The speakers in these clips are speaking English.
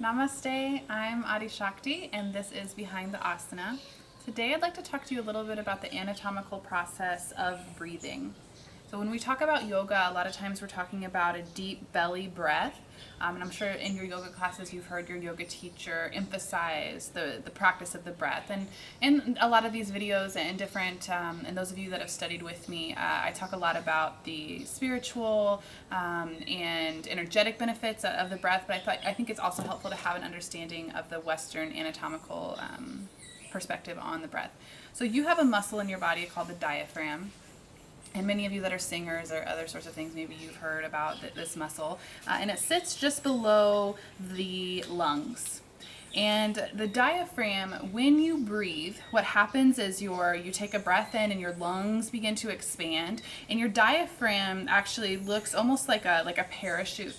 Namaste, I'm Adi Shakti, and this is Behind the Asana. Today I'd like to talk to you a little bit about the anatomical process of breathing. So when we talk about yoga, a lot of times we're talking about a deep belly breath. And I'm sure in your yoga classes you've heard your yoga teacher emphasize the practice of the breath. And in a lot of these videos and different, and those of you that have studied with me, I talk a lot about the spiritual and energetic benefits of the breath, but I think it's also helpful to have an understanding of the Western anatomical perspective on the breath. So you have a muscle in your body called the diaphragm. And many of you that are singers or other sorts of things, maybe you've heard about this muscle. And it sits just below the lungs. And the diaphragm, when you breathe, what happens is you take a breath in and your lungs begin to expand. And your diaphragm actually looks almost like a parachute.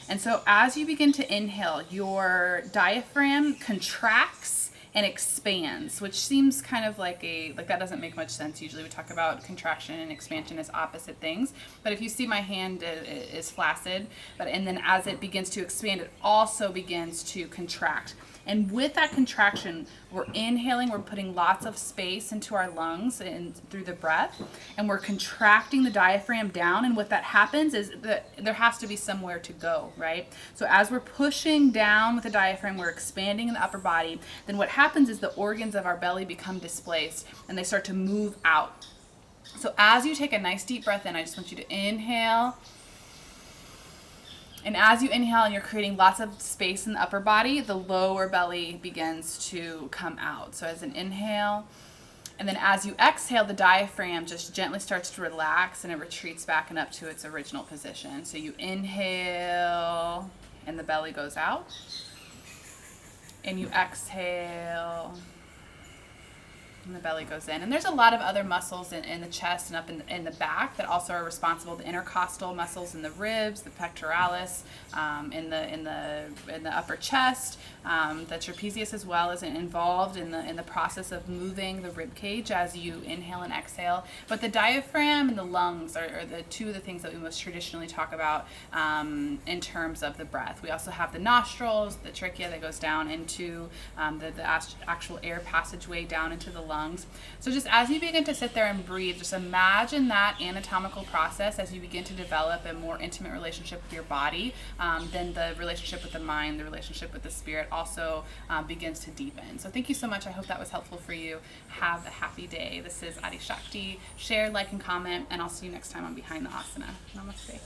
And so as you begin to inhale, your diaphragm contracts and expands, which seems kind of like that doesn't make much sense. Usually we talk about contraction and expansion as opposite things, but if you see my hand is flaccid, and then as it begins to expand, it also begins to contract. And with that contraction, we're inhaling, we're putting lots of space into our lungs and through the breath, and we're contracting the diaphragm down. And what that happens is that there has to be somewhere to go, right? So as we're pushing down with the diaphragm, we're expanding in the upper body. Then what happens is the organs of our belly become displaced and they start to move out. So as you take a nice deep breath in, I just want you to inhale. And as you inhale and you're creating lots of space in the upper body, the lower belly begins to come out. So as an inhale, and then as you exhale, the diaphragm just gently starts to relax and it retreats back and up to its original position. So you inhale and the belly goes out. And you exhale and the belly goes in. And there's a lot of other muscles in the chest and up in the back that also are responsible. The intercostal muscles in the ribs, the pectoralis, in the upper chest, the trapezius as well is involved in the process of moving the rib cage as you inhale and exhale. But the diaphragm and the lungs are the two of the things that we most traditionally talk about in terms of the breath. We also have the nostrils, the trachea that goes down into the actual air passageway down into the lungs. So just as you begin to sit there and breathe, just imagine that anatomical process as you begin to develop a more intimate relationship with your body. Then the relationship with the mind, the relationship with the spirit also begins to deepen. So thank you so much. I hope that was helpful for you. Have a happy day. This is Adi Shakti. Share, like, and comment, and I'll see you next time on Behind the Asana. Namaste.